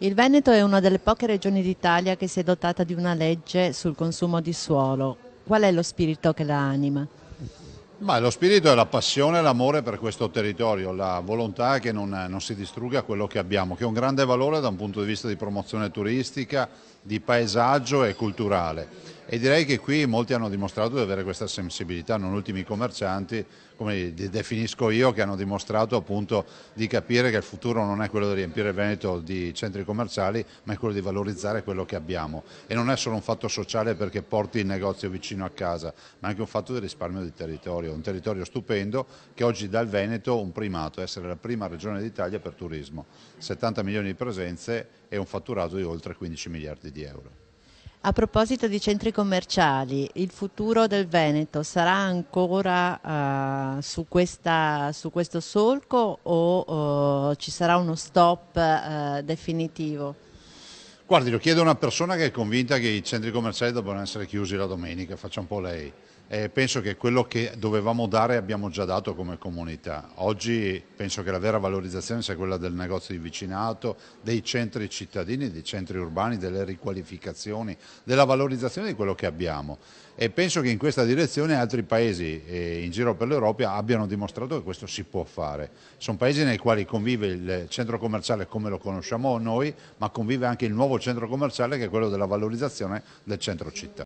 Il Veneto è una delle poche regioni d'Italia che si è dotata di una legge sul consumo di suolo. Qual è lo spirito che la anima? Ma lo spirito è la passione e l'amore per questo territorio, la volontà che non si distrugga quello che abbiamo, che è un grande valore da un punto di vista di promozione turistica, di paesaggio e culturale. E direi che qui molti hanno dimostrato di avere questa sensibilità, non ultimi i commercianti, come li definisco io, che hanno dimostrato appunto di capire che il futuro non è quello di riempire il Veneto di centri commerciali, ma è quello di valorizzare quello che abbiamo. E non è solo un fatto sociale perché porti il negozio vicino a casa, ma anche un fatto di risparmio del territorio, un territorio stupendo che oggi dà al Veneto un primato, essere la prima regione d'Italia per turismo, 70 milioni di presenze e un fatturato di oltre 15 miliardi di euro. A proposito di centri commerciali, il futuro del Veneto sarà ancora su questo solco o ci sarà uno stop definitivo? Guardi, lo chiedo a una persona che è convinta che i centri commerciali debbano essere chiusi la domenica, faccia un po' lei. Penso che quello che dovevamo dare abbiamo già dato come comunità. Oggi penso che la vera valorizzazione sia quella del negozio di vicinato, dei centri cittadini, dei centri urbani, delle riqualificazioni, della valorizzazione di quello che abbiamo. E penso che in questa direzione altri paesi in giro per l'Europa abbiano dimostrato che questo si può fare. Sono paesi nei quali convive il centro commerciale come lo conosciamo noi, ma convive anche il nuovo centro commerciale che è quello della valorizzazione del centro città.